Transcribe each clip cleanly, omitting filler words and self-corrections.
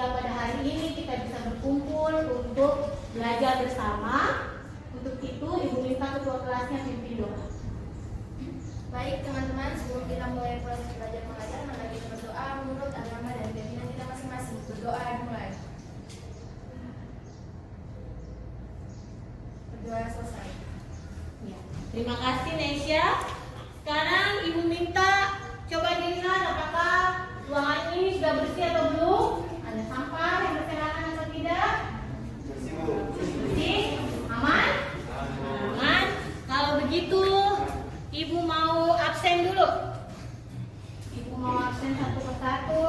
sehingga pada hari ini kita bisa berkumpul untuk belajar bersama. Untuk itu Ibu minta ketua kelasnya pimpin doa. Baik teman-teman, sebelum kita mulai proses belajar mengajar, mari kita berdoa menurut agama dan keyakinan kita masing-masing. Berdoa dimulai. Berdoa selesai. Ya. Terima kasih Nesya. Sekarang Ibu minta coba dilihat apakah ruangan ini sudah bersih atau belum. Ada sampah yang berserakan atau tidak? Bersih? Aman? Aman. Kalau begitu Ibu mau absen dulu. Ibu mau absen satu persatu.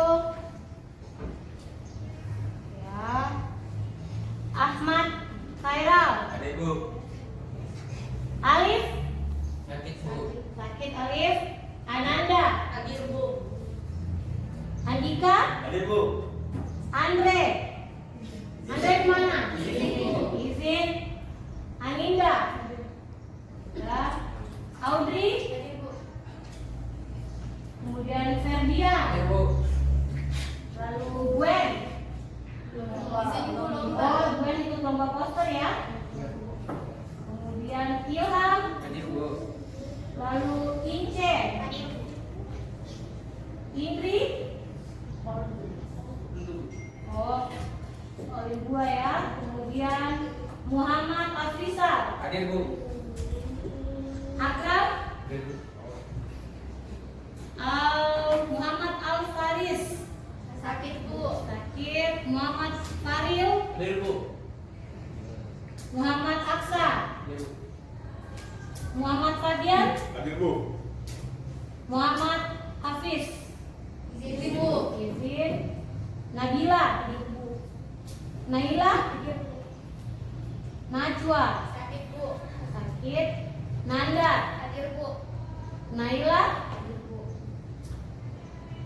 Ya. Ahmad Khairal. Ada Ibu. Alif. Sakit Bu. Sakit Alif. Ananda. Hadir Bu. Andika. Ada Bu. Andre. Andre kemana? Izin. Izin. Aninda. Ya. Audrey. Hadir Bu. Kemudian Ferdian. Ada Bu. Lalu Gwen. Izin Bu, lomba. Oh, Gwen ikut lomba poster ya. Kemudian Ilham. Ada Bu. Lalu Ince. Hadir Bu. Indri. Oh, oleh gua ya. Kemudian Muhammad Afrizal. Hadir Bu. Akram. Hadir Bu. Muhammad Al Faris. Sakit Bu. Sakit. Muhammad Faril. Hadir Bu. Muhammad Aksa. Hadir Bu. Muhammad Fadian. Hadir Bu. Muhammad Hafiz. Izin Bu. Izin. Nabila. Naila. Najwa. Sakit Bu. Sakit. Nanda. Hadir Bu. Naila. Hadir Bu.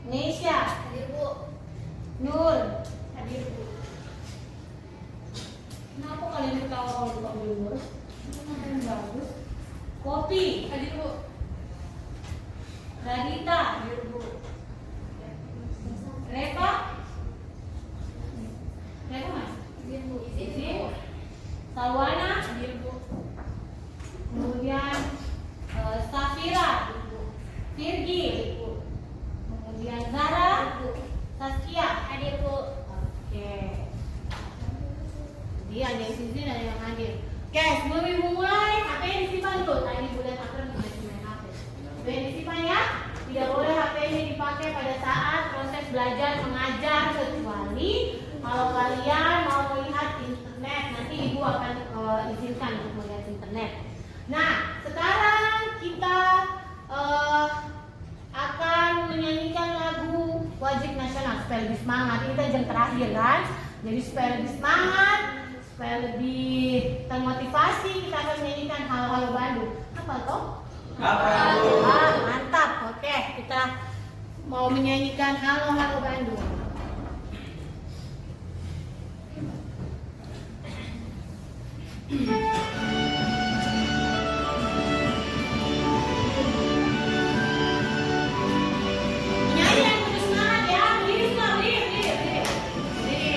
Nesya. Hadir Bu. Nur. Hadir Bu. Kenapa kalian ketawa kalau dipanggil Nur? Yang bagus. Kopi. Hadir Bu. Radita. Hadir Bu. Reva. Reva mas. Izin Bu. Izin Izin. Bu. Salwana. Hadir Bu. Kemudian Safira. Virgi. Kemudian Zara. Saskia. Hadir Bu. Oke. Jadi ada yang izin, ada yang hadir. Oke, sebelum ibu mulai, HP yang disimpan dulu. Tadi ibu lihat Akram masih main HP. HP yang disimpan ya. Tidak boleh HP ini dipakai pada saat proses belajar mengajar, kecuali kalau kalian mau melihat internet. Nanti ibu akan izinkan untuk melihat internet. Nah, sekarang kita akan menyanyikan lagu wajib nasional supaya lebih semangat. Ini kita jam terakhir kan, jadi supaya lebih semangat, supaya lebih termotivasi, kita akan menyanyikan Halo Bandung. Apa toh? Mantap. Oke, kita mau menyanyikan Halo Bandung. Penyanyi yang lebih semangat ya. Berdiri semua, berdiri. Penyanyi.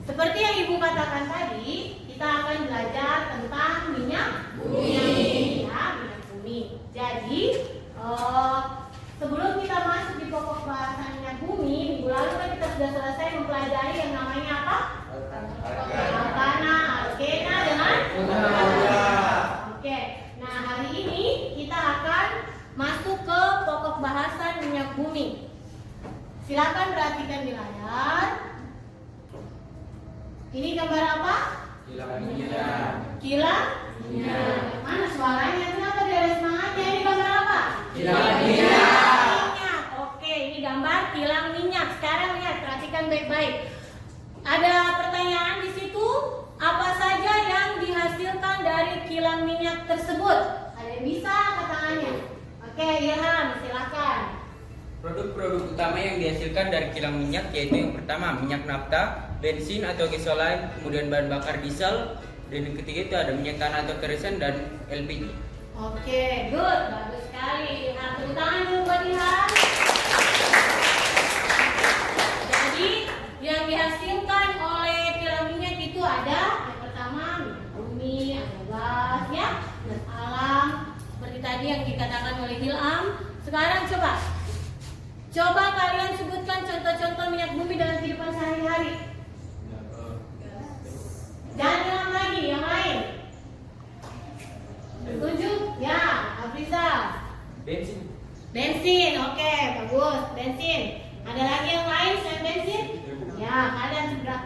Seperti yang ibu katakan tadi, kita akan belajar tentang minyak bumi. Ya, minyak bumi. Jadi, sebelum kita masuk di pokok bahasan minyak bumi, minggu lalu kan kita sudah selesai mempelajari yang namanya apa? Alkana, alkena dengan Oke. Nah, hari ini kita akan masuk ke pokok bahasan minyak bumi. Silakan perhatikan di layar. Ini gambar apa? Kilang minyak. Mana suaranya? Kenapa dia ada semangatnya? Ini gambar apa? Kilang Produk-produk utama yang dihasilkan dari kilang minyak yaitu yang pertama minyak nafta, bensin atau gasoline, kemudian bahan bakar diesel, dan yang ketiga itu ada minyak tanah atau kerosene dan LPG. Oke, good, bagus sekali. Nah, tepuk tangan dulu buat Ilham. Jadi, yang dihasilkan oleh kilang minyak itu ada yang pertama minyak bumi, ada gas, ya, dan alam. Seperti tadi yang dikatakan oleh Ilham. Sekarang coba kalian sebutkan contoh-contoh minyak bumi dalam kehidupan sehari-hari. Jangan bilang lagi, yang lain. Tunjuk, ya, Afrizal. Bensin, oke, bagus, bensin. Ada lagi yang lain selain bensin? Ya, kalian sudah.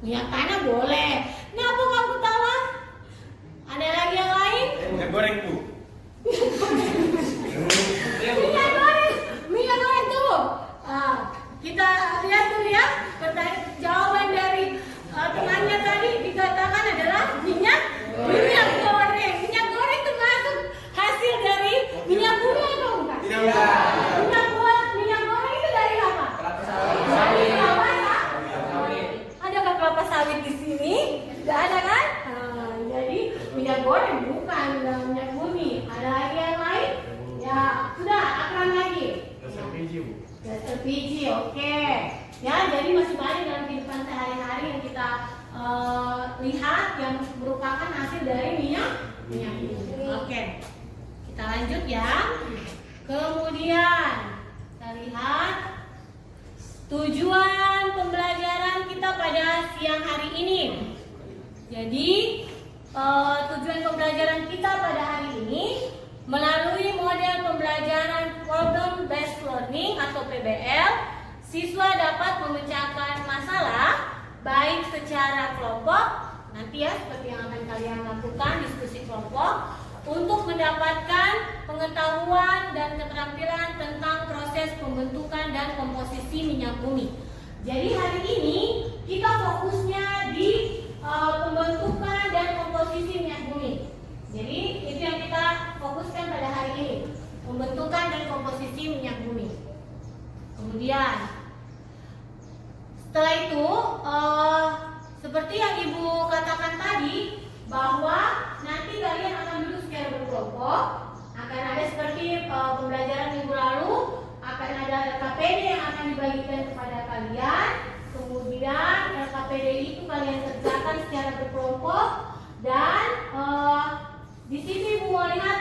Minyak tanah boleh. Kenapa kamu ketawa? Ada lagi yang lain? Minyak goreng, Bu. Minyak goreng tuh. Kita lihat dulu ya. Jawaban dari temannya tadi dikatakan adalah minyak goreng. Minyak goreng termasuk hasil dari minyak bumi atau bukan? Tidak. Minyak goreng itu dari apa? Kelapa Dari sawit. kelapa ya? Adakah kelapa sawit di sini? Tidak ada kan? Jadi minyak goreng bukan minyak bumi. Ada lagi yang lain? Ya, sudah akrab lagi. Gas LPG, oke. Ya, jadi masih banyak dalam kehidupan sehari-hari yang kita lihat yang merupakan hasil dari minyak bumi. Oke, kita lanjut ya. Kemudian kita lihat tujuan pembelajaran kita pada siang hari ini. Jadi tujuan pembelajaran kita pada hari ini melalui model pembelajaran Problem Based Learning atau PBL, siswa dapat memecahkan masalah baik secara kelompok, nanti ya seperti yang akan kalian lakukan diskusi kelompok, untuk mendapatkan pengetahuan dan keterampilan tentang proses pembentukan dan komposisi minyak bumi. Jadi hari ini kita fokusnya di pembentukan dan komposisi minyak bumi. Jadi itu yang kita fokuskan pada hari ini, pembentukan dan komposisi minyak bumi. Kemudian setelah itu seperti yang Ibu katakan tadi, bahwa nanti kalian akan duduk secara berkelompok, akan ada seperti pembelajaran minggu lalu, akan ada LKPD yang akan dibagikan kepada kalian. Kemudian LKPD itu kalian kerjakan secara berkelompok, dan di sini Ibu mau lihat,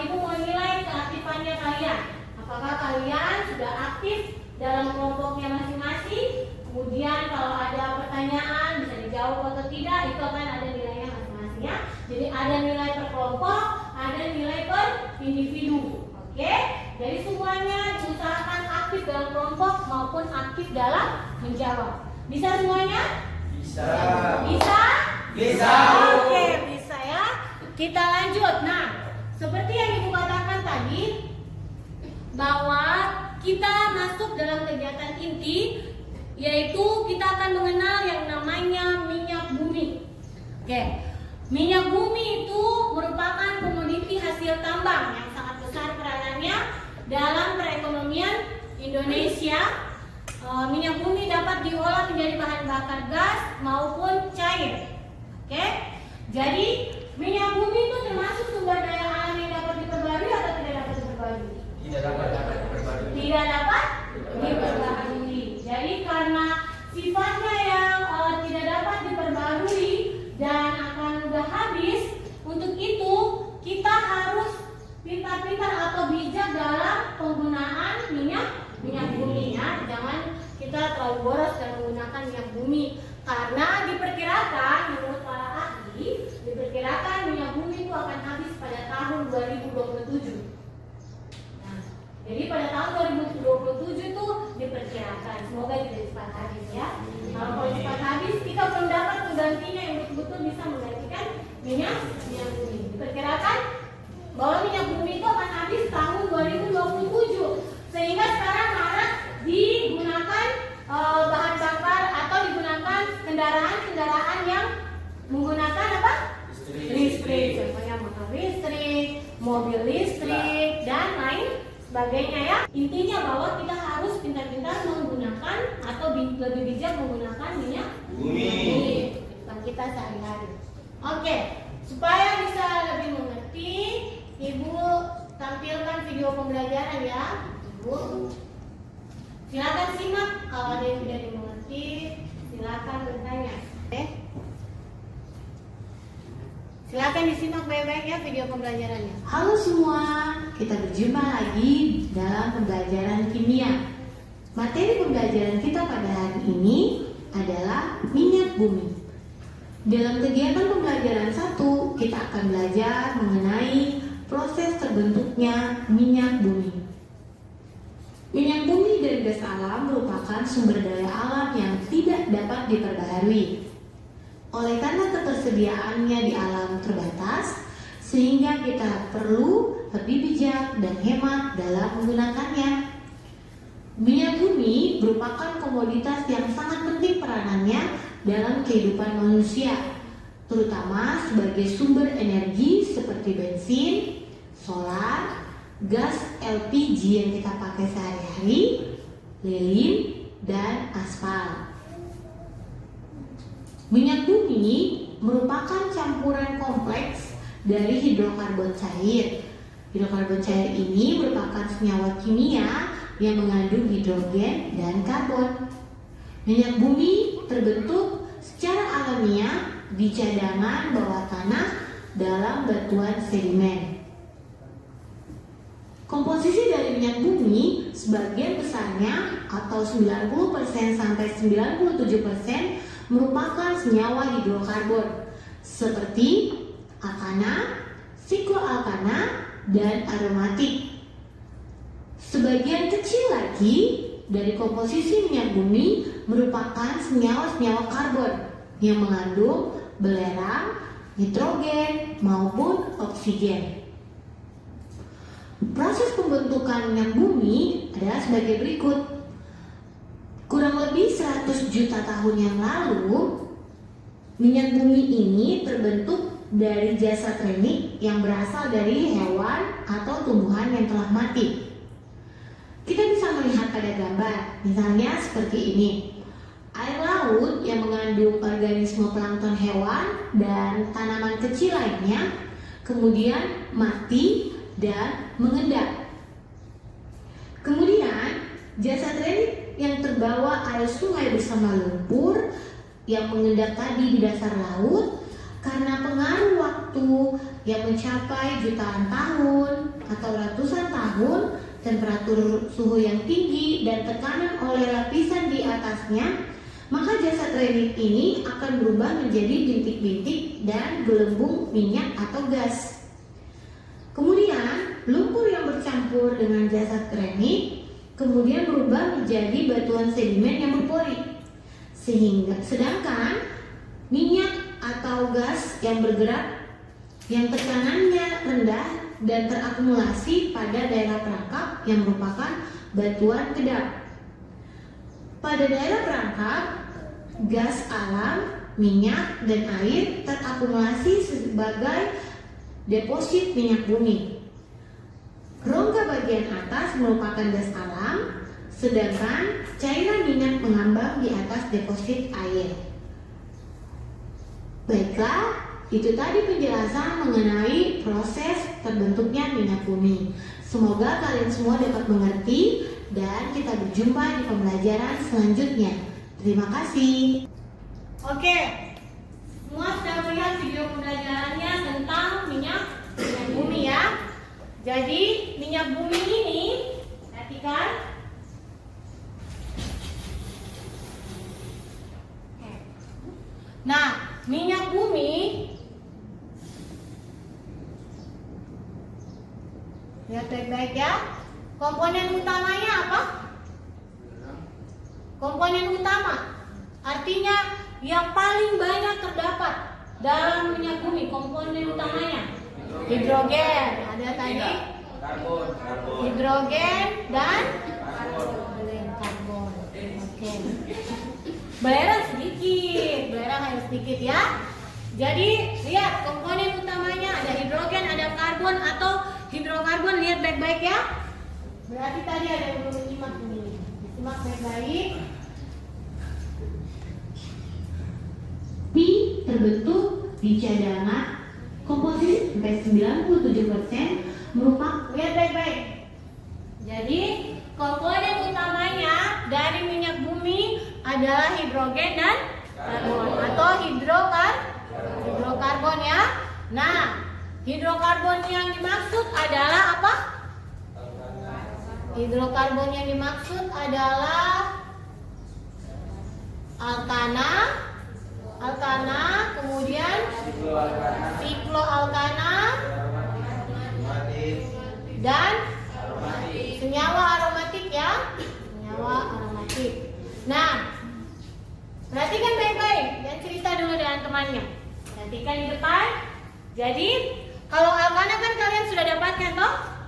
Ibu mau nilai keaktifannya kalian. Apakah kalian sudah aktif dalam kelompoknya masing-masing? Kemudian kalau ada pertanyaan bisa dijawab atau tidak, itu akan ada nilainya masing-masing ya. Jadi ada nilai per kelompok, ada nilai per individu. Oke? Jadi semuanya diusahakan aktif dalam kelompok maupun aktif dalam menjawab. Bisa semuanya? Bisa. Bisa? Bisa. Oke, bisa ya. Kita lanjut. Nah, seperti yang Ibu katakan tadi, bahwa kita masuk dalam kegiatan inti, yaitu kita akan mengenal yang namanya minyak bumi. Oke, minyak bumi itu merupakan komoditi hasil tambang yang sangat besar peranannya dalam perekonomian Indonesia. Minyak bumi dapat diolah menjadi bahan bakar gas maupun cair. Oke, jadi minyak bumi itu termasuk sumber daya alam yang dapat diperbarui atau tidak dapat diperbarui? Tidak dapat diperbarui. Tidak dapat diperbarui. Jadi karena sifatnya yang tidak dapat diperbarui dan akan mudah habis, untuk itu kita harus pintar-pintar atau bijak dalam penggunaan minyak bumi ya. Jangan kita terlalu boros dalam menggunakan minyak bumi, karena diperkirakan menurut para ahli, diperkirakan minyak bumi itu akan habis pada tahun 2027. Nah, jadi pada tahun 2027 itu diperkirakan, semoga tidak cepat habis ya. Kalau cepat habis, kita belum dapat penggantinya yang betul-betul bisa menggantikan minyak bumi. Diperkirakan bahwa minyak bumi itu akan habis tahun 2027, sehingga sekarang marak digunakan bahan bakar atau digunakan kendaraan-kendaraan yang menggunakan apa? Listrik. Contohnya motor listrik, mobil listrik, dan lain sebagainya ya. Intinya bahwa kita harus pintar-pintar menggunakan atau lebih bijak menggunakan minyak Bumi. kehidupan kita sehari-hari. Oke, supaya bisa lebih mengerti, Ibu tampilkan video pembelajaran ya. Ibu, silakan simak. Kalau ada yang tidak dimengerti, silakan bertanya. Oke. Silakan disimak baik-baik ya video pembelajarannya. Halo semua, kita berjumpa lagi dalam pembelajaran kimia. Materi pembelajaran kita pada hari ini adalah minyak bumi. Dalam kegiatan pembelajaran 1, kita akan belajar mengenai proses terbentuknya minyak bumi. Minyak bumi dan gas alam merupakan sumber daya alam yang tidak dapat diperbaharui. Oleh karena ketersediaannya di alam terbatas, sehingga kita perlu lebih bijak dan hemat dalam menggunakannya. Minyak bumi merupakan komoditas yang sangat penting peranannya dalam kehidupan manusia, terutama sebagai sumber energi seperti bensin, solar, gas LPG yang kita pakai sehari-hari, lilin, dan aspal. Minyak bumi merupakan campuran kompleks dari hidrokarbon cair. Hidrokarbon cair ini merupakan senyawa kimia yang mengandung hidrogen dan karbon. Minyak bumi terbentuk secara alamiah di cadangan bawah tanah dalam batuan sedimen. Komposisi dari minyak bumi sebagian besarnya atau 90% sampai 97% merupakan senyawa hidrokarbon seperti alkana, sikloalkana, dan aromatik. Sebagian kecil lagi dari komposisi minyak bumi merupakan senyawa-senyawa karbon yang mengandung belerang, nitrogen, maupun oksigen. Proses pembentukan minyak bumi adalah sebagai berikut. Kurang lebih 100 juta tahun yang lalu, minyak bumi ini terbentuk dari jasad renik yang berasal dari hewan atau tumbuhan yang telah mati. Kita bisa melihat pada gambar, misalnya seperti ini. Air laut yang mengandung organisme plankton hewan dan tanaman kecil lainnya kemudian mati dan mengendap. Kemudian jasad renik yang terbawa air sungai bersama lumpur yang mengendap tadi di dasar laut karena pengaruh waktu yang mencapai jutaan tahun atau ratusan tahun, temperatur suhu yang tinggi dan tekanan oleh lapisan di atasnya, maka jasad renik ini akan berubah menjadi bintik-bintik dan gelembung minyak atau gas. Kemudian lumpur yang bercampur dengan jasad renik kemudian berubah menjadi batuan sedimen yang berpori. Sedangkan minyak atau gas yang bergerak yang tekanannya rendah dan terakumulasi pada daerah perangkap yang merupakan batuan kedap. Pada daerah perangkap, gas alam, minyak, dan air terakumulasi sebagai deposit minyak bumi. Rongga bagian atas merupakan gas alam, sedangkan cairan minyak mengambang di atas deposit air. Baiklah, itu tadi penjelasan mengenai proses terbentuknya minyak bumi. Semoga kalian semua dapat mengerti dan kita berjumpa di pembelajaran selanjutnya. Terima kasih. Oke, semua sudah melihat video pembelajarannya tentang minyak bumi ya. Jadi minyak bumi ini, perhatikan. Nah, minyak bumi lihat baik-baik ya. Komponen utamanya apa? Komponen utama artinya yang paling banyak terdapat dalam minyak bumi. Komponen utamanya hidrogen, ada tadi hidrogen dan karbon. Oke. Belerang hanya sedikit ya. Jadi lihat komponen utamanya ada hidrogen, ada karbon atau hidrokarbon, lihat baik-baik ya. Berarti tadi ada yang belum disimak ini. Disimak baik-baik. Pi terbentuk di cadangan komposit sampai 97% merupakan. Lihat baik-baik. Jadi komponen utamanya dari minyak bumi adalah hidrogen dan karbon atau hidrokarbon ya. Nah, hidrokarbon yang dimaksud adalah apa? Hidrokarbon yang dimaksud adalah alkana, kemudian sikloalkana dan senyawa aromatik ya, senyawa aromatik. Nah, perhatikan baik-baik dan cerita dulu dengan temannya. Perhatikan di depan. Jadi, kalau alkana kan kalian sudah dapatkan toh?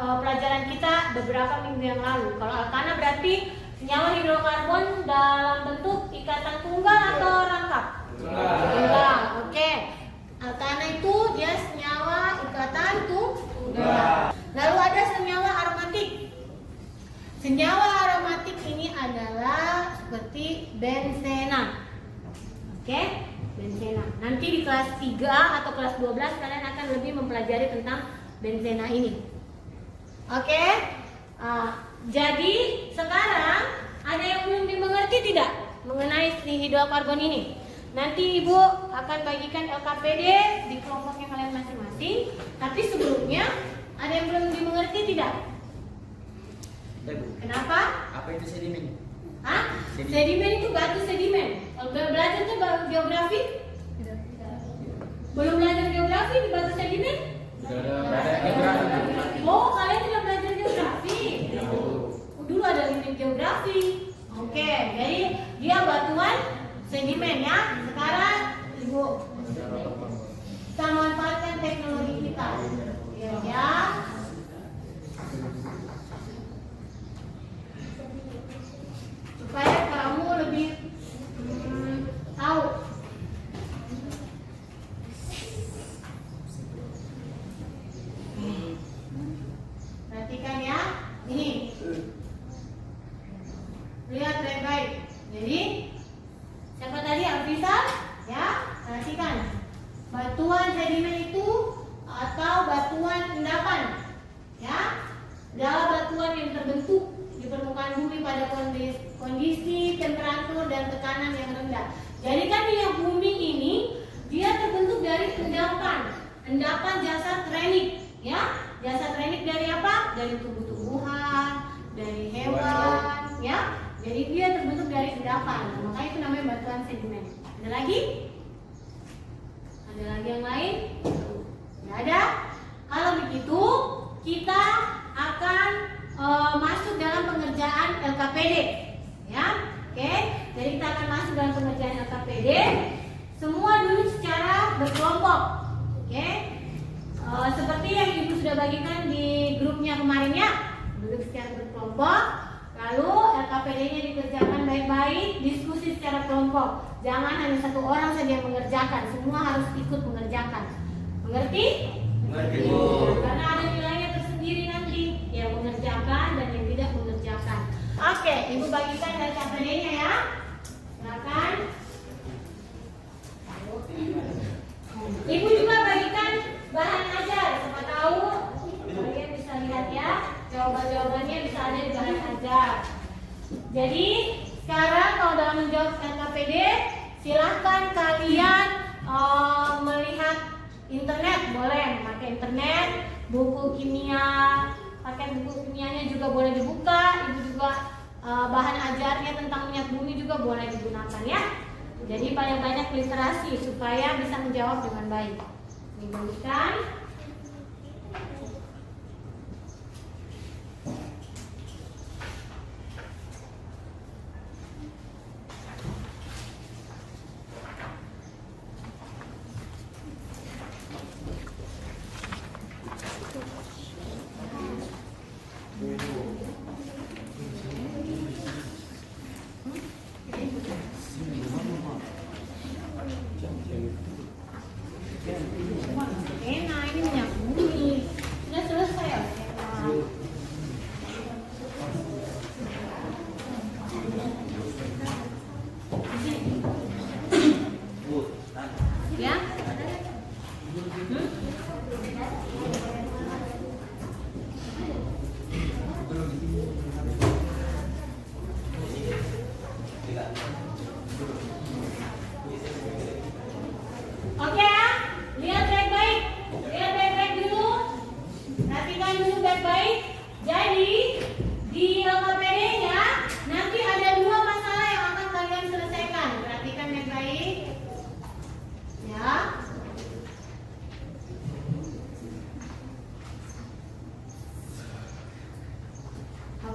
Pelajaran kita beberapa minggu yang lalu. Kalau alkana berarti senyawa hidrokarbon dalam bentuk ikatan tunggal atau rangkap? Tunggal. Oke. Alkana itu dia senyawa ikatan tunggal. Lalu ada senyawa aromatik. Senyawa aromatik ini adalah seperti benzena. Oke? Benzena. Nanti di kelas 3 atau kelas 12 kalian akan lebih mempelajari tentang benzena ini. Oke? Jadi sekarang ada yang belum dimengerti tidak mengenai si hidrokarbon ini? Nanti Ibu akan bagikan LKPD di kelompoknya kalian masing-masing. Tapi sebelumnya ada yang belum dimengerti tidak? Kenapa? Apa itu sedimen? Hah? Sedimen itu batu sedimen. Kalau belajar tuh geografi? Belum belajar geografi di batu sedimen? Oh, kalian tidak belajar geografi? Dulu ada unit geografi. Oke, jadi dia batuan sedimen ya. Sekarang Ibu kita manfaatkan teknologi kita. Ya. Supaya kamu lebih tahu. Perhatikan ya, ini lihat baik-baik. Jadi siapa tadi Afrizal? Ya, perhatikan batuan sedimen itu atau batuan endapan, ya, adalah batuan yang terbentuk di permukaan bumi pada kondisi temperatur dan tekanan yang rendah. Jadi kan minyak bumi ini dia terbentuk dari endapan jasa trenik, ya. Jasa trenik dari apa? Dari tumbuh-tumbuhan, dari hewan, ya. Jadi dia terbentuk dari endapan. Makanya itu namanya batuan sedimen. Ada lagi? Ada lagi yang lain? Tidak ada? Kalau begitu, kita akan masuk dalam pengerjaan LKPD, ya. Oke. Jadi kita akan masuk dalam pengerjaan LKPD. Semua duduk secara berkelompok. Oke. Seperti yang Ibu sudah bagikan di grupnya kemarin ya, duduk secara berkelompok. Lalu LKPD-nya dikerjakan baik-baik, diskusi secara kelompok. Jangan hanya satu orang saja yang mengerjakan, semua harus ikut mengerjakan. Mengerti? Mengerti, Bu. Bu. Karena ada nilainya tersendiri nanti, yang mengerjakan dan yang tidak mengerjakan. Oke, Ibu bagikan LKPD-nya ya. Silakan. Ibu juga bagikan bahan ajar, siapa tahu kalian bisa lihat ya, jawaban-jawabannya bisa ada di bahan ajar. Jadi sekarang kalau dalam menjawab LKPD, silahkan kalian melihat internet, boleh pakai internet, buku kimia, pakai buku kimianya juga boleh dibuka. Ibu juga bahan ajarnya tentang minyak bumi juga boleh digunakan ya. Jadi banyak-banyak literasi supaya bisa menjawab dengan baik. Dibagikan. Enak ini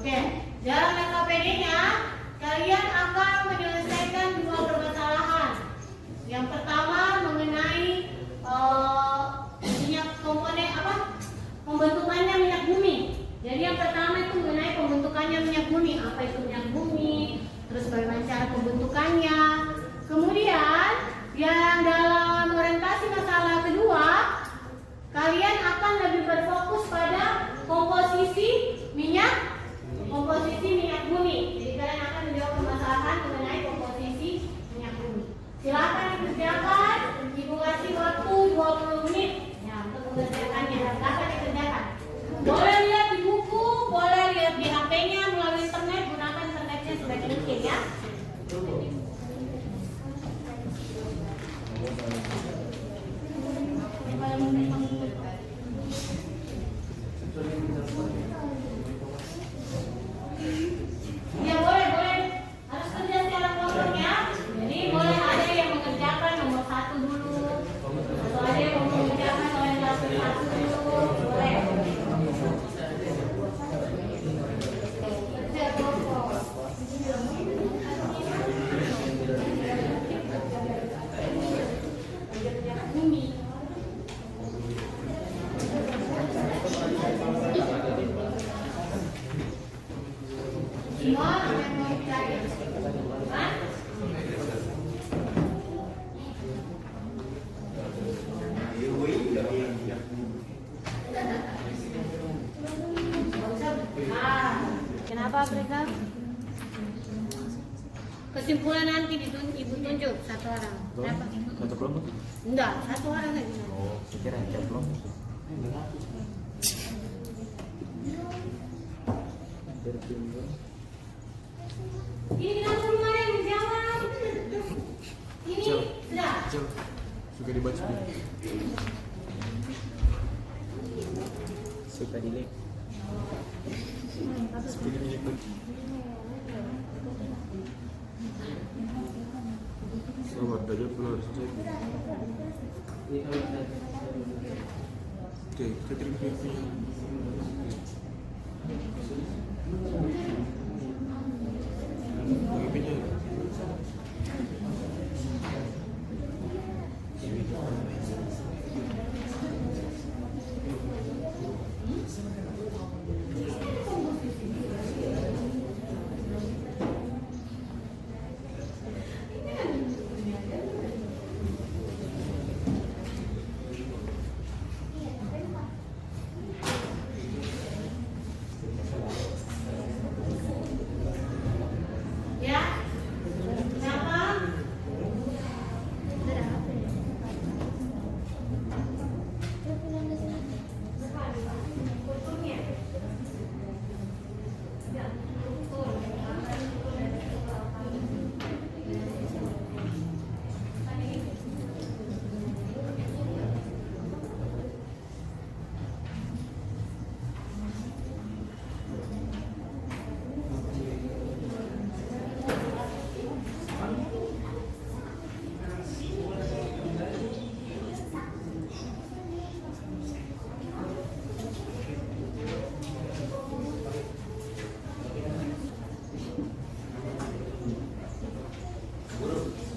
Oke, dalam SKPD-nya kalian akan menyelesaikan 2 permasalahan. Yang pertama mengenai minyak komponen pembentukannya minyak bumi. Jadi yang pertama itu mengenai pembentukannya minyak bumi. Apa itu minyak bumi? Terus bagaimana cara pembentukannya? Kemudian yang dalam orientasi masalah kedua, kalian akan lebih berfokus pada komposisi minyak bumi. Jadi kalian akan menjawab permasalahan mengenai komposisi minyak bumi. Silakan dikerjakan. Ibu kasih waktu 20 menit ya, untuk mengerjakannya. Silakan dikerjakan. Boleh lihat di buku, boleh lihat di HP-nya melalui internet. Gunakan internetnya sebaik mungkin ya. Ya boleh, harus kerja secara kelompok ya. Jadi boleh ada yang mengerjakan nomor 1 dulu, atau ada yang mengerjakan orientasi 1 dulu, boleh. Kerja kelompok. Bumi. Semua yang mau dicari. Hah? Kenapa mereka? Kesimpulan nanti ibu tunjuk 1 orang. Kenapa? Satu kelompok? Enggak, 1 orang aja. Oh, pikiran satu kelompok. Ini kenapa belum ada yang menjawab? Ini sudah. Suka dibaca. Suka dilihat. Suka dilihat. Sobat dajat keluar saja. Oke, kita terima kasih. Ya. Kenapa?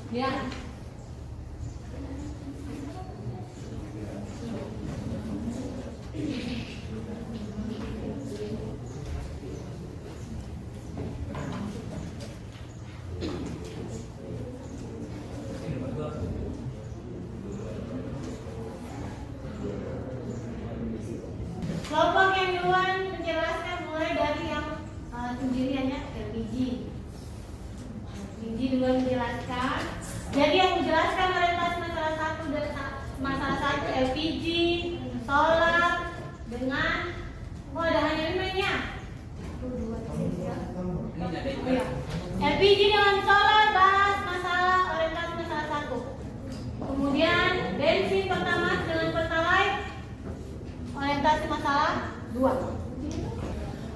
Ya. Kelompok yang duluan menjelaskan mulai dari yang sendiriannya LPG. LPG duluan menjelaskan. Jadi yang menjelaskan orientasi masalah 1 dan masalah 1 LPG, solar dengan ada hanya 5-nya. LPG dengan solar bahas masalah orientasi masalah 1. Kemudian bensin pertama dengan pertalite orientasi masalah 2.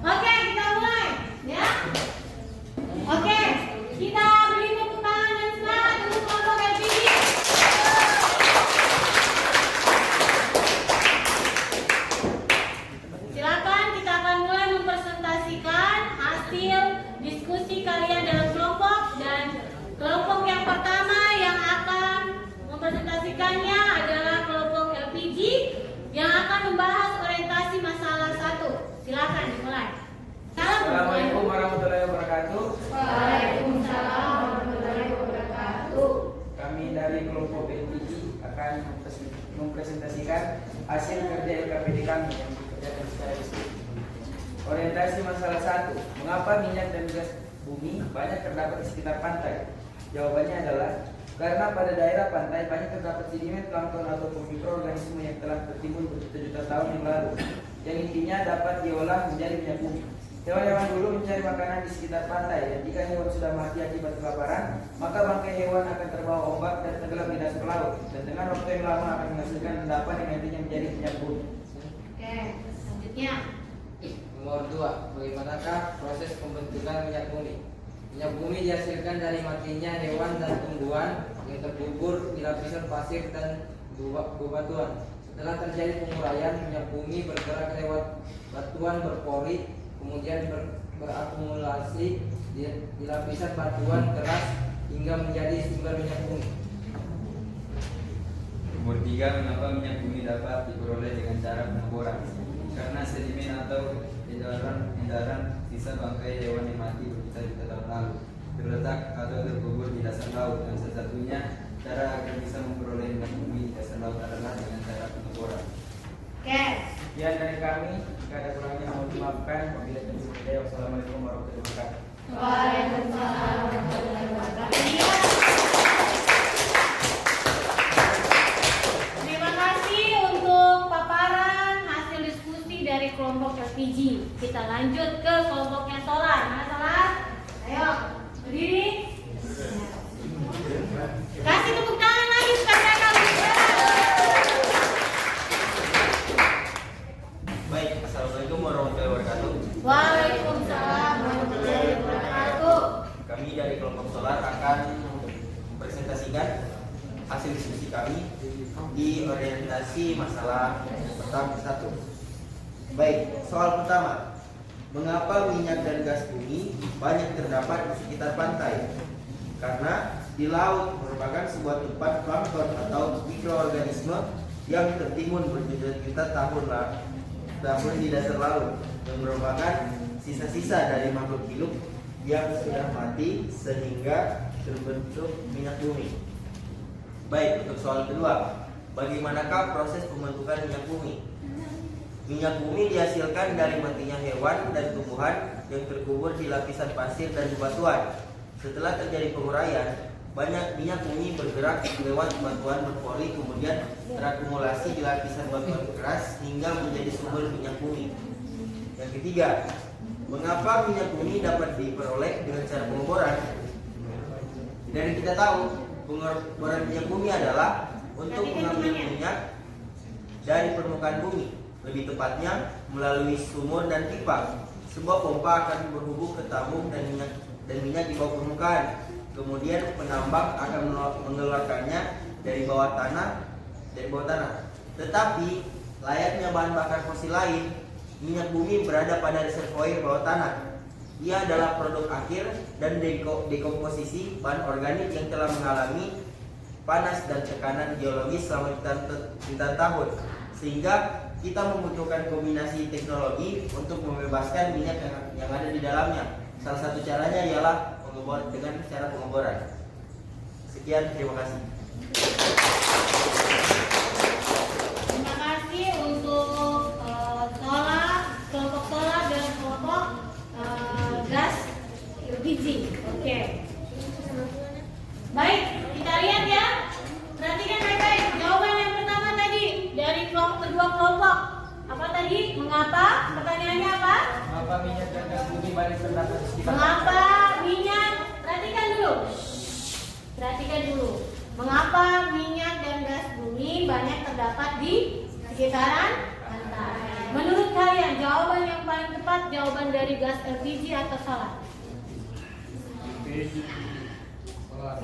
Oke, kita mulai ya. Oke, kita beri tepuk tangan dan semangat untuk kelompok LPG. Silakan, kita akan mulai mempresentasikan Silakan dimulai. Salam. Assalamualaikum warahmatullahi wabarakatuh. Waalaikumsalam warahmatullahi wabarakatuh. Kami dari kelompok BPG akan mempresentasikan hasil kerja LKPD kami yang dikerjakan secara diskusi. Orientasi masalah 1. Mengapa minyak dan gas bumi banyak terdapat di sekitar pantai? Jawabannya adalah karena pada daerah pantai banyak terdapat sedimen, plankton ataupun mikroorganisme yang telah tertimbun berjuta-juta tahun yang lalu, yang intinya dapat diolah menjadi minyak bumi. Hewan-hewan dulu mencari makanan di sekitar pantai, dan jika hewan sudah mati akibat kelaparan, maka bangkai hewan akan terbawa ombak dan tenggelam di dasar laut, dan dengan waktu yang lama akan menghasilkan endapan yang nantinya menjadi minyak bumi. Oke, selanjutnya. Nomor 2. Bagaimanakah proses pembentukan minyak bumi? Minyak bumi dihasilkan dari matinya hewan dan tumbuhan yang terkubur di lapisan pasir dan bebatuan. Setelah terjadi penguraian, minyak bumi bergerak lewat batuan berpori, kemudian berakumulasi di lapisan batuan keras hingga menjadi sumber minyak bumi. Nomor 3. Mengapa minyak bumi dapat diperoleh dengan cara pengeboran? Karena sedimen atau endaran sisa bangkai hewan yang mati berjuta-juta tahun lalu terletak atau terkubur di dasar laut, dan salah satunya cara agar bisa memperoleh minyak bumi di dasar laut adalah dengan cara pengeboran. Oke. Sekian dari kami. Jika ada kurangnya mohon dimaafkan. Wabillahi taufiq wal hidayah. Wassalamualaikum warahmatullahi wabarakatuh. Waalaikumsalam warahmatullahi wabarakatuh. Terima kasih untuk paparan hasil diskusi dari kelompok LPG. Kita lanjut ke kelompoknya solar. Mana solar? Ayo, berdiri. Kasih tepuk tangan lagi supaya mereka lebih semangat. Baik, assalamualaikum warahmatullahi wabarakatuh. Waalaikumsalam warahmatullahi wabarakatuh. Kami dari kelompok solar akan mempresentasikan hasil diskusi kami di orientasi masalah pertama 1. Baik, soal pertama. Mengapa minyak dan gas bumi banyak terdapat di sekitar pantai? Karena di laut merupakan sebuah tempat plankton atau mikroorganisme yang tertimbun berjuta-juta tahun di dasar laut, yang merupakan sisa-sisa dari makhluk hidup yang sudah mati sehingga terbentuk minyak bumi. Baik, untuk soal kedua, bagaimanakah proses pembentukan minyak bumi? Minyak bumi dihasilkan dari matinya hewan dan tumbuhan yang terkubur di lapisan pasir dan bebatuan. Setelah terjadi penguraian, banyak minyak bumi bergerak lewat batuan berpori, kemudian terakumulasi di lapisan batuan keras hingga menjadi sumber minyak bumi. Yang ketiga, mengapa minyak bumi dapat diperoleh dengan cara pengeboran? Dari kita tahu, pengeboran minyak bumi adalah untuk mengambil minyak dari permukaan bumi, lebih tepatnya melalui sumur dan pipa. Sebuah pompa akan berhubung ke tabung dan minyak di bawah permukaan. Kemudian penambang akan mengeluarkannya dari bawah tanah. Tetapi layaknya bahan bakar fosil lain, minyak bumi berada pada reservoir bawah tanah. Ia adalah produk akhir dan dekomposisi bahan organik yang telah mengalami panas dan tekanan geologis selama jutaan tahun, sehingga kita membutuhkan kombinasi teknologi untuk membebaskan minyak yang ada di dalamnya. Salah satu caranya ialah dengan cara pengeboran. Sekian, terima kasih. Terima kasih untuk kelompok solar dan kelompok gas LPG. Oke. Baik, kita lihat ya. Perhatikan baik-baik. Jawaban yang pertama tadi dari kedua kelompok. Apa tadi? Mengapa? Pertanyaannya apa? Mengapa minyak dan gas bumi banyak terdapat di sekitar Mengapa minyak? Perhatikan dulu. Perhatikan dulu. Mengapa minyak dan gas bumi banyak terdapat di sekitaran pantai? Menurut kalian jawaban yang paling tepat jawaban dari gas LPG atau solar?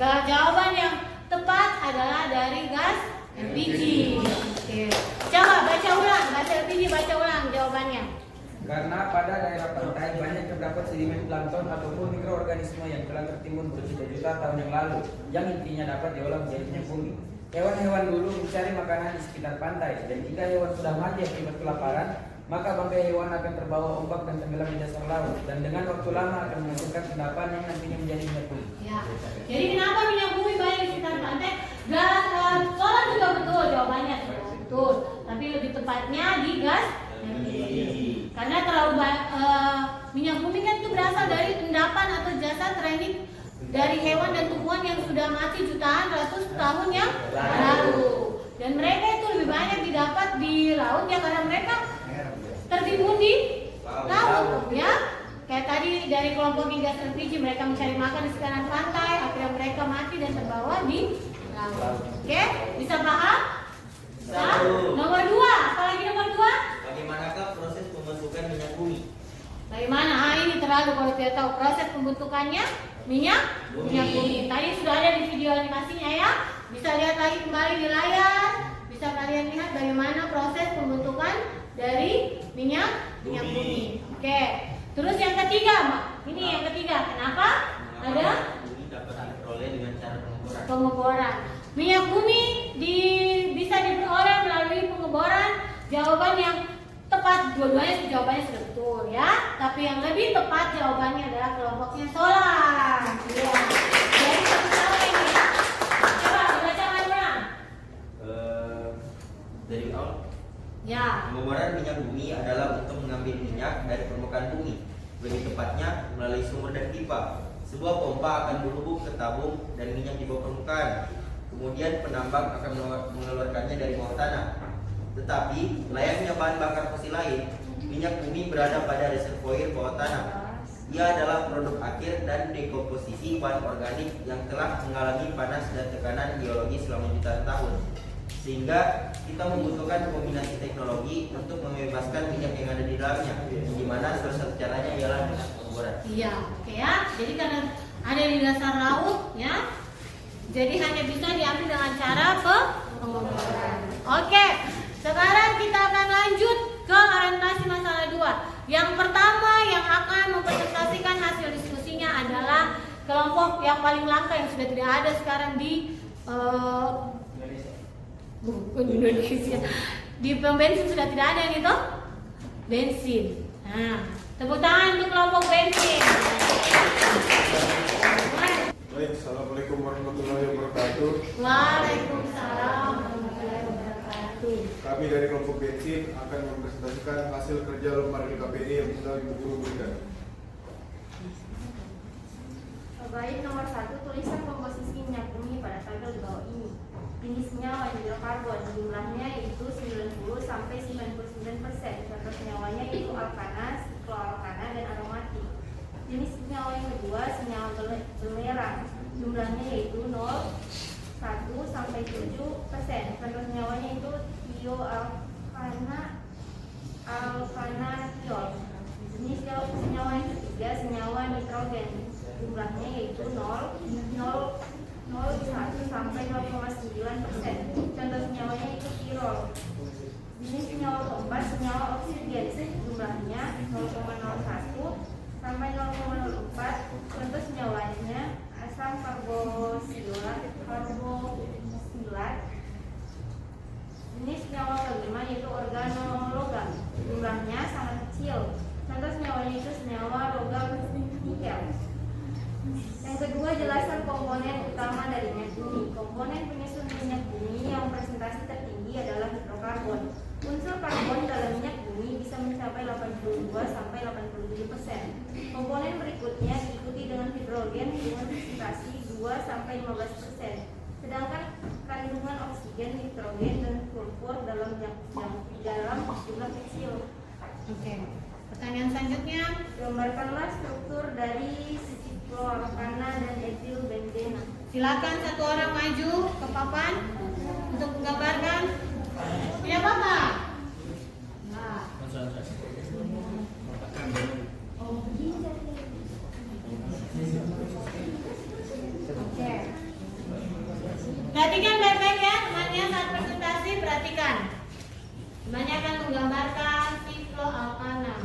Jawaban yang tepat adalah dari gas LPG. Oke. Coba baca ulang, gas LPG baca ulang jawabannya. Karena pada daerah pantai banyak terdapat sedimen plankton ataupun mikroorganisme yang telah tertimbun berjuta-juta tahun yang lalu, yang intinya dapat diolah menjadi minyak bumi. Hewan-hewan dulu mencari makanan di sekitar pantai, dan jika hewan sudah mati akibat kelaparan, maka bangkai hewan akan terbawa ombak dan tenggelam di dasar laut, dan dengan waktu lama akan menghasilkan endapan yang nantinya menjadi minyak bumi. Ya. Jadi kenapa minyak bumi banyak di sekitar pantai? Solar juga betul jawabannya betul, tapi lebih tepatnya di gas LPG. Karena terlalu minyak bumi kan itu berasal dari endapan atau jasad training dari hewan dan tumbuhan yang sudah mati jutaan ratus tahun yang lalu. Dan mereka itu lebih banyak didapat di laut ya, karena mereka tertimbun di laut ya. Kayak tadi dari kelompok gas LPG, mereka mencari makan di sekitar pantai, akhirnya mereka mati dan terbawa di laut. Oke, bisa paham? Satu. Nomor 2, apalagi nomor 2? Bagaimanakah proses pembentukan minyak bumi? Bagaimana? Ini terlalu kalau tidak tahu proses pembentukannya minyak bumi. Tadi sudah ada di video animasinya ya. Bisa lihat lagi kembali di layar. Bisa kalian lihat bagaimana proses pembentukan dari minyak bumi. Oke. Terus yang ketiga, Mak. Ini yang ketiga. Kenapa? Ada Bumi dapat diperoleh dengan cara pengeboran. pengeboran. Minyak bumi bisa diperoleh melalui pengeboran. Jawaban yang tepat, dua-duanya jawabannya sudah betul ya. Tapi yang lebih tepat jawabannya adalah kelompoknya solar. Ya. Jadi satu sama ini. Coba dibaca ulang. Dari awal, Ya. pengeboran minyak bumi adalah untuk mengambil minyak dari permukaan bumi, lebih tepatnya melalui sumur dan pipa. Sebuah pompa akan berhubung ke tabung dan minyak di bawah permukaan. Kemudian penambang akan mengeluarkannya dari bawah tanah. Tetapi layaknya bahan bakar fosil lain, minyak bumi berada pada reservoir bawah tanah. Ia adalah produk akhir dan dekomposisi bahan organik yang telah mengalami panas dan tekanan geologi selama jutaan tahun. Sehingga kita membutuhkan kombinasi teknologi untuk membebaskan minyak yang ada di dalamnya, di mana salah satu caranya ialah dengan pengeboran. Iya, oke ya. Jadi karena ada di dasar laut ya, jadi hanya bisa diambil dengan cara pengeboran. Oke, sekarang kita akan lanjut ke orientasi masalah 2. Yang pertama yang akan mempresentasikan hasil diskusinya adalah kelompok yang paling langka yang sudah tidak ada sekarang di bukan Indonesia. Di pembensin sudah tidak ada yang itu bensin. Nah, tepuk tangan untuk kelompok bensin. Baik, assalamualaikum warahmatullahi wabarakatuh. Waalaikumsalam warahmatullahi wabarakatuh. Kami dari kelompok bensin akan mempresentasikan hasil kerja lomba LKPD yang sudah Ibu Guru berikan. Baik, nomor 1, tulisan komposisi minyak bumi pada tabel di bawah ini. Jenis senyawa hidrokarbon, jumlahnya yaitu 90 sampai 99%. Contoh senyawanya yaitu alkana, sikloalkana, dan aromatik. Jenis senyawa yang kedua, senyawa belerang, jumlahnya yaitu 0, 1 sampai 7%. Contoh senyawanya itu tioalkana, alkana-tiol. Jenis senyawa yang ketiga, senyawa nitrogen, jumlahnya yaitu 0,1 sampai 0,9%. Contoh senyawanya itu tirol. Jenis senyawa keempat, senyawa oksigen, jumlahnya 0,01 sampai 0,04. Contoh senyawanya asam karbosilat. Jenis senyawa kelima yaitu organologam, jumlahnya sangat kecil. Contoh senyawanya itu senyawa logam nikel. Yang kedua, jelasan komponen utama dari minyak bumi. Komponen penyusun minyak bumi yang presentasi tertinggi adalah hidrokarbon. Unsur karbon dalam minyak bumi bisa mencapai 82 sampai 87%. Komponen berikutnya diikuti dengan hidrogen dengan presentasi 2 sampai 15%. Sedangkan kandungan oksigen, nitrogen, dan sulfur dalam jumlah kecil. Oke. Pertanyaan selanjutnya, Gambarkanlah struktur dari sikloalkana dan etil benzena. silakan satu orang maju ke papan untuk menggambarkan. Punya Bapak? Nah. Oke. Perhatikan baik-baik ya temannya saat presentasi, perhatikan. Temannya akan menggambarkan sikloalkana.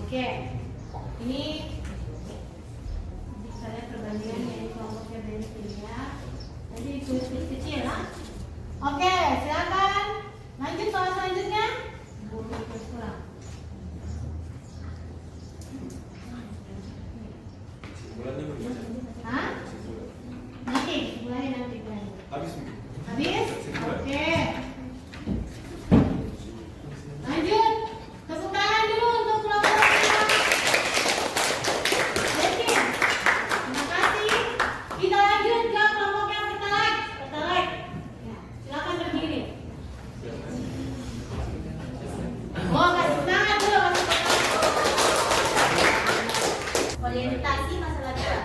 Oke, ini saya perbandingan yang kelompoknya bensin ya. Nanti ditulis kecil ya. Oke, silakan lanjut soal selanjutnya. Bumi kurang. Bulannya bagaimana? Hah? Nanti, mulai nanti. Habis mungkin. Habis? Oke. Lanjut. Tepuk tangan dulu untuk kelompok kita. Jadi, terima kasih. Kita lanjut ke kelompok yang pertalite. Pertalite. Ya, silakan berdiri. Oh, kasih tangan dulu. Kasih tangan. Orientasi masalah 2.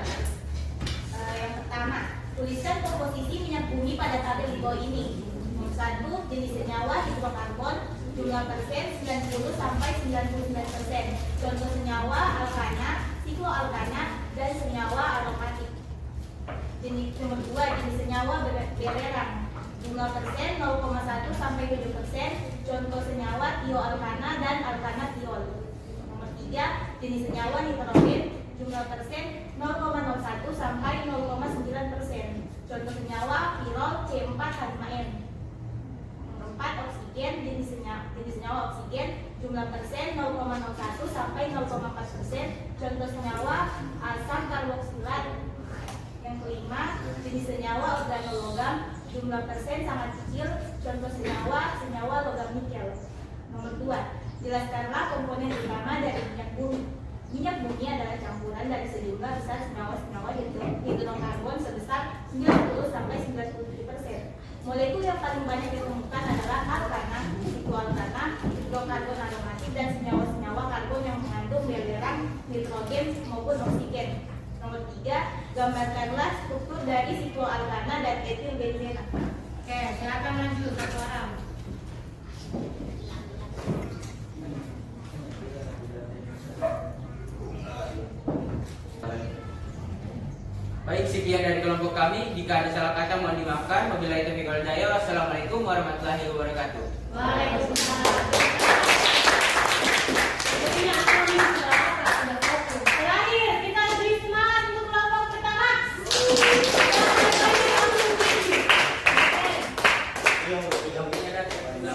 Yang pertama, tuliskan komposisi minyak bumi pada tabel di bawah ini. Nomor 1, jenis senyawa hidrokarbon, jumlah persen 90 sampai 99%. Contoh senyawa alkana, sikloalkana, dan senyawa aromatik. Jenis nomor 2, jenis senyawa belerang. Jumlah persen 0,1 sampai 7%. Contoh senyawa tioalkana dan alkana tiol. Nomor 3, jenis senyawa nitrogen. Jumlah persen 0,01 sampai 0,9%. Contoh senyawa pirol C4H5N. Nomor 4, oksigen. Jenis senyawa oksigen. Jumlah persen 0,01 sampai 0,4%. Contoh senyawa asam karboksilat. Yang kelima, jenis senyawa organologam. Jumlah persen sangat kecil. Contoh senyawa logam nikel. Nomor 2, jelaskanlah komponen utama dari minyak bumi. Minyak bumi adalah campuran dari sejumlah besar senyawa-senyawa hidrokarbon sebesar 90 sampai 97%. Molekul yang paling banyak ditemukan adalah alkana, sikloalkana, hidrokarbon aromatik, dan senyawa-senyawa karbon yang mengandung belerang, nitrogen maupun oksigen. Nomor 3, gambarkanlah struktur dari sikloalkana dan etil benzena. Oke, silakan lanjut satu orang. Baik, sekian dari kelompok kami. Jika ada salah kata mohon dimaafkan. Wabillahi taufiq wal hidayah. Wassalamualaikum warahmatullahi wabarakatuh. Waalaikumsalam. Jadi aku sudah fokus. Terakhir, kita beri semangat untuk kelompok pertama.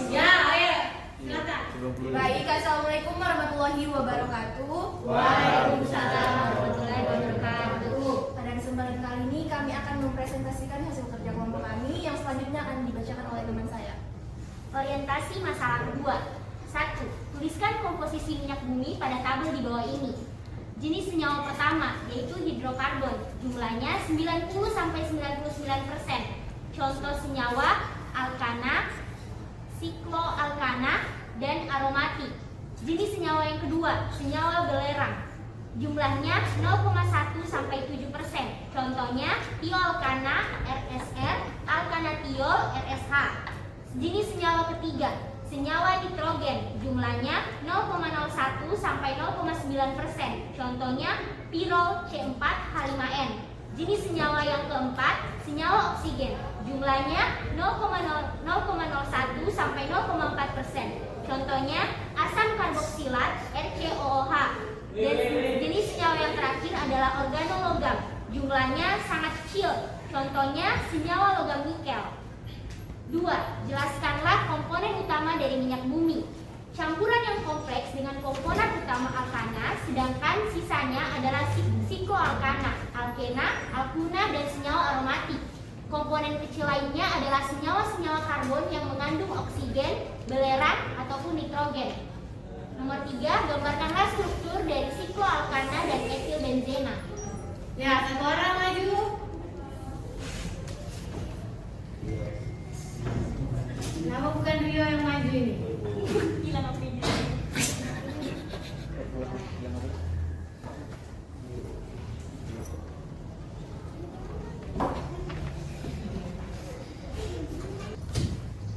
Ya, ayo. Silakan. Baik, assalamualaikum warahmatullahi wabarakatuh. Waalaikumsalam warahmatullahi wabarakatuh. Pada kesempatan kali ini kami akan mempresentasikan hasil kerja kelompok kami yang selanjutnya akan dibacakan oleh teman saya. Orientasi masalah kedua. 1. Tuliskan komposisi minyak bumi pada tabel di bawah ini. Jenis senyawa pertama yaitu hidrokarbon, jumlahnya 90 sampai 99%. Contoh senyawa alkana, sikloalkana, dan aromatik. Jenis senyawa yang kedua, senyawa belerang. Jumlahnya 0,1 sampai 7%. Contohnya tioalkana RSR, alkana tiol RSH. Jenis senyawa ketiga, senyawa nitrogen. Jumlahnya 0,01 sampai 0,9%. Contohnya pirol C4H5N. Jenis senyawa yang keempat, senyawa oksigen. Jumlahnya 0,01 sampai 0,4%. Contohnya asam karboksilat RCOOH. Dan jenis senyawa yang terakhir adalah organologam. Jumlahnya sangat kecil. Contohnya senyawa logam nikel. 2. Jelaskanlah komponen utama dari minyak bumi. Campuran yang kompleks dengan komponen utama alkana, sedangkan sisanya adalah sikloalkana, alkena, alkuna, dan senyawa aromatik. Komponen kecil lainnya adalah senyawa-senyawa karbon yang mengandung oksigen, belerang, ataupun nitrogen. Nomor 3, gambarkanlah struktur dari sikloalkana dan etil benzena. Ya, satu orang maju. Kenapa bukan Rio yang maju ini? Gila ngapain?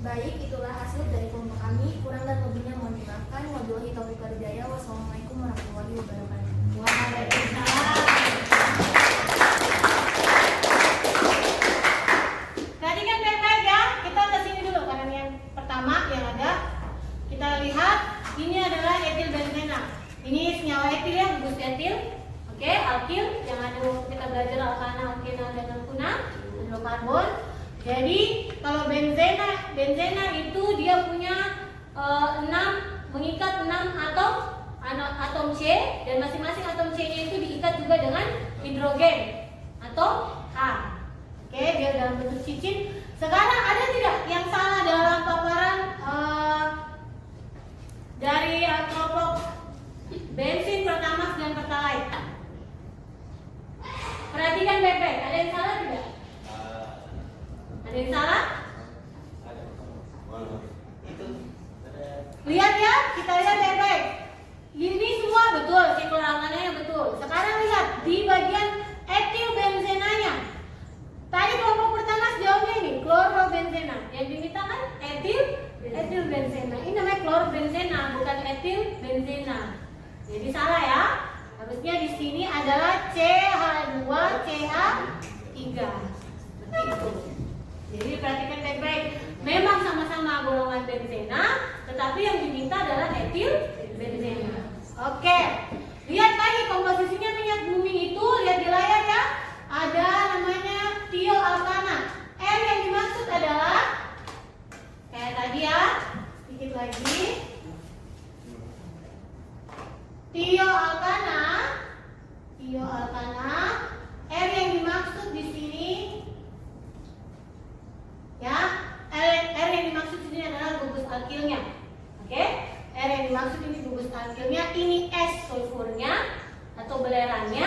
Baik, itulah hasil dari kelompok kami. Kurang dan lebihnya mohon dimaafkan. Wabillahi taufiq wal hidayah. Wassalamualaikum warahmatullahi wabarakatuh. Waalaikumsalam. Perhatikan baik-baik ya. Kita ke sini dulu karena yang pertama ya senyawa etil ya, gugus etil. Oke, alkil yang ada waktu kita belajar alkana, alkena dan alkuna, hidrokarbon. Jadi kalau benzena itu dia punya 6 mengikat 6 atom C, dan masing-masing atom C-nya itu diikat juga dengan hidrogen atau H. Oke, dia dalam bentuk cincin. Sekarang ada tidak yang salah dalam paparan dari kelompok bensin, pertamax dan pertalite? Perhatikan baik-baik, ada yang salah tidak? Ada yang salah? Lihat ya, kita lihat baik-baik. Ini semua betul, siklus alkananya betul. Sekarang lihat di bagian etil benzenanya. Tadi kelompok pertama jawabnya ini klorobenzena. Yang diminta kan etil benzena. Ini namanya klorbenzena, bukan etil benzena. Jadi salah ya. Harusnya di sini adalah CH2CH3. Seperti itu. Jadi perhatikan baik-baik. Memang sama-sama golongan benzena, tetapi yang diminta adalah etil benzena. Oke. Lihat lagi komposisinya minyak bumi itu, lihat di layar ya. Ada namanya tioalkana. R yang dimaksud adalah kayak tadi ya. Sedikit lagi. Tioalkana. R yang dimaksud di sini ya. R yang dimaksud di sini adalah gugus alkilnya. Oke? R yang dimaksud ini gugus alkilnya, ini S sulfurnya atau belerannya.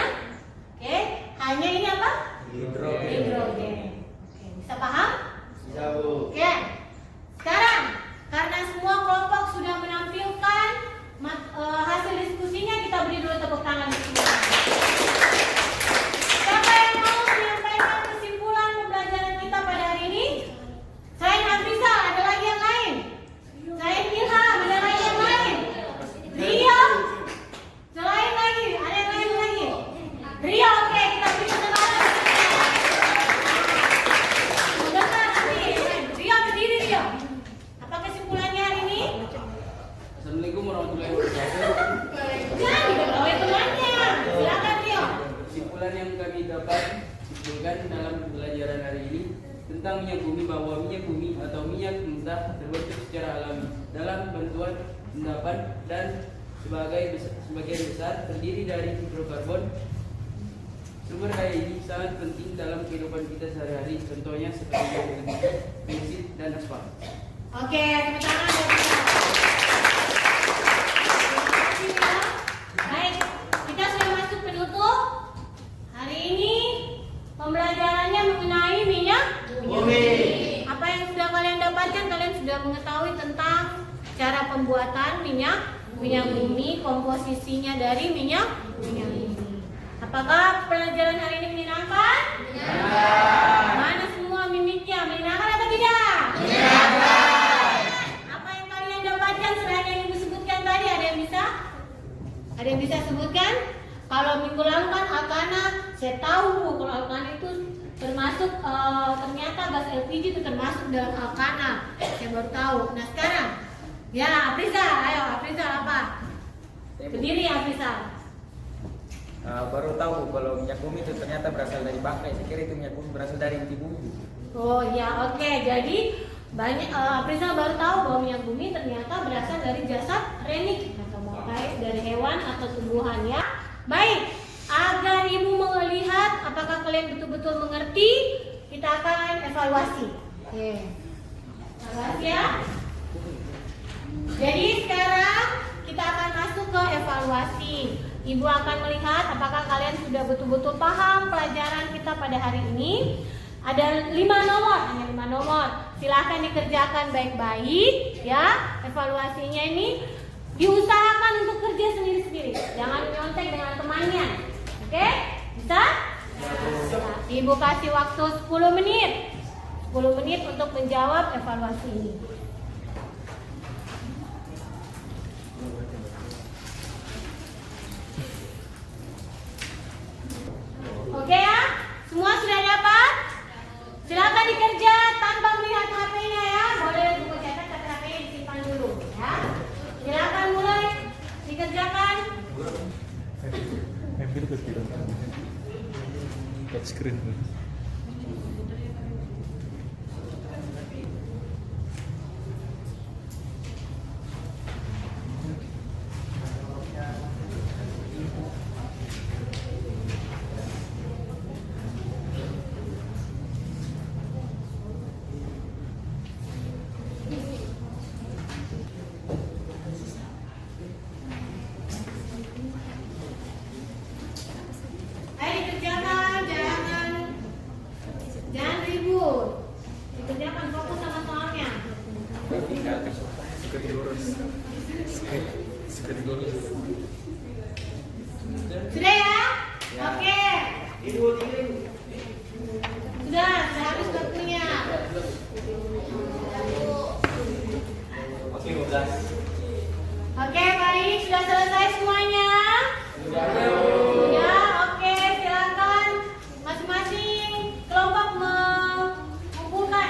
Oke? Hanya ini apa? Hidrogen. Oke, bisa paham? Bisa, Bu. Oke. Sekarang karena semua kelompok sudah menampilkan hasil diskusinya, kita beri dulu tepuk tangan di sini. Siapa yang mau menyampaikan kesimpulan pembelajaran kita pada hari ini? Selain Hafizah, ada lagi yang lain? Selain Ilham, ada lagi yang lain? Ria? Selain lagi, ada yang lain lagi? Ria, oke, kita beri tepuk tangan. Udah kan nanti, Ria berdiri Ria. Apa kesimpulannya hari ini? Assalamualaikum warahmatullahi wabarakatuh. Jangan diketahui temannya. Silakan Ria. Kesimpulan yang kami dapat simpulkan dalam pembelajaran hari ini tentang minyak bumi, bahwa minyak bumi atau minyak mentah terbentuk secara alami dalam bentuan endapan dan sebagian besar terdiri dari hidrokarbon. Sumber daya ini sangat penting dalam kehidupan kita sehari-hari, contohnya seperti bensin dan aspal. Oke, tepuk tangan buat kita. Terima kasih ya. Baik, kita sudah masuk penutup. Hari ini pembelajarannya mengenai minyak bumi. Apa yang sudah kalian dapatkan? Kalian sudah mengetahui tentang cara pembuatan minyak bumi, komposisinya dari minyak bumi. Apakah pelajaran hari ini menyenangkan? Mana semua mimiknya? Menyenangkan atau tidak? Apa yang kalian dapatkan selain yang ibu sebutkan tadi? Ada yang bisa? Ada yang bisa sebutkan? Kalau minggu lalu kan alkana, saya tahu kalau alkana itu termasuk ternyata gas LPG itu termasuk dalam alkana. Saya baru tahu. Nah sekarang, ya Afrizal, ayo Afrizal apa? Berdiri Afrizal. Baru tahu kalau minyak bumi itu ternyata berasal dari bangkai. Saya kira itu minyak bumi berasal dari inti bumi. Oh ya, oke. Jadi banyak Afrizal baru tahu bahwa minyak bumi ternyata berasal dari jasad renik atau bangkai dari hewan atau tumbuhan ya. Baik, agar ibu melihat apakah kalian betul-betul mengerti, kita akan evaluasi. Oke. Evaluasi ya. Jadi sekarang kita akan masuk ke evaluasi. Ibu akan melihat apakah kalian sudah betul-betul paham pelajaran kita pada hari ini. Ada 5 nomor, hanya 5 nomor. Silahkan dikerjakan baik-baik ya. Evaluasinya ini diusahakan untuk kerja sendiri-sendiri. Jangan nyontek dengan temannya. Oke? Bisa? Ibu kasih waktu 10 menit. 10 menit untuk menjawab evaluasi ini. Oke ya? Semua sudah dapat? Silakan dikerja tanpa melihat HP-nya ya. Boleh buku catat tapi HP-nya disimpan dulu ya. Silakan mulai dikerjakan. Hampir ke kiri. Touchscreen. Ayo dikerjakan, jangan ribut. Dikerjakan, fokus sama soalnya. Sudah ya? Oke. Sudah habis waktunya. Oke, baik, sudah selesai semuanya. Ya, oke, silakan masing-masing kelompok mengumpulkan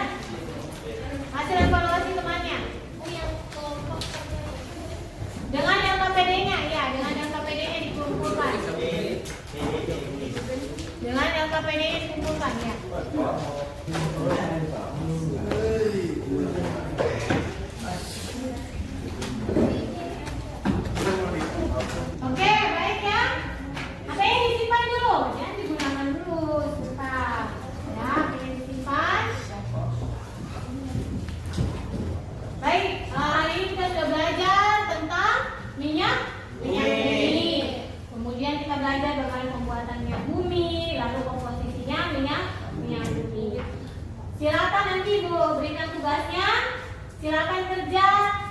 hasil evaluasi temannya. Dengan LKPD-nya, ya, dengan LKPD-nya dikumpulkan. Dengan LKPD-nya dikumpulkan, ya. Oke, baik ya. Apa yang disimpan dulu? Jangan digunakan dulu, sebentar. Ya, apa yang disimpan? Baik, hari ini kita sudah belajar tentang minyak bumi. Kemudian kita belajar bagaimana pembuatan minyak bumi, lalu komposisinya minyak bumi. Silakan nanti Ibu berikan tugasnya. Silakan kerja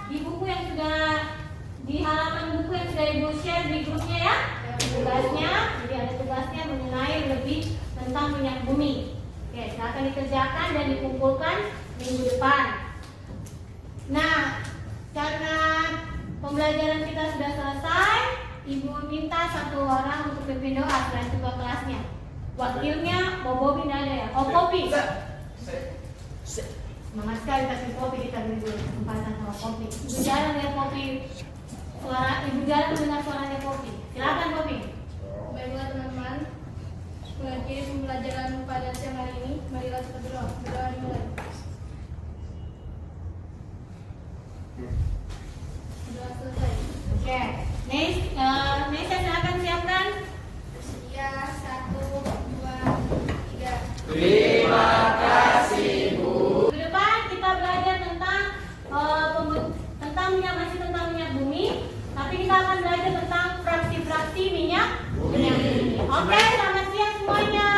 di buku yang sudah di halaman buku yang sudah Ibu share di grupnya ya. Tugasnya, jadi ada tugasnya mengenai lebih tentang minyak bumi. Oke, silakan dikerjakan dan dikumpulkan minggu depan. Nah, karena pembelajaran kita sudah selesai, Ibu minta satu orang untuk pimpin doa selain ketua kelasnya. Wakilnya Bobi tidak ada ya? Oh, Kopi. Semangat sekali kasih Kopi, kita beri dulu kesempatan sama Kopi. Ibu jarang lihat Kopi. Ibu jarang mendengar suaranya Kopi. Silakan Kopi. Baiklah teman-teman, mengakhiri pembelajaran pada siang hari ini, marilah kita berdoa. Berdoa dimulai. Berdoa selesai. Oke, Nesya silakan siapkan. Ya, 1, 2, 3. Ke depan kita belajar tentang tentang minyak bumi, tapi kita akan belajar tentang fraksi-fraksi minyak bumi. Oke, selamat siang semuanya.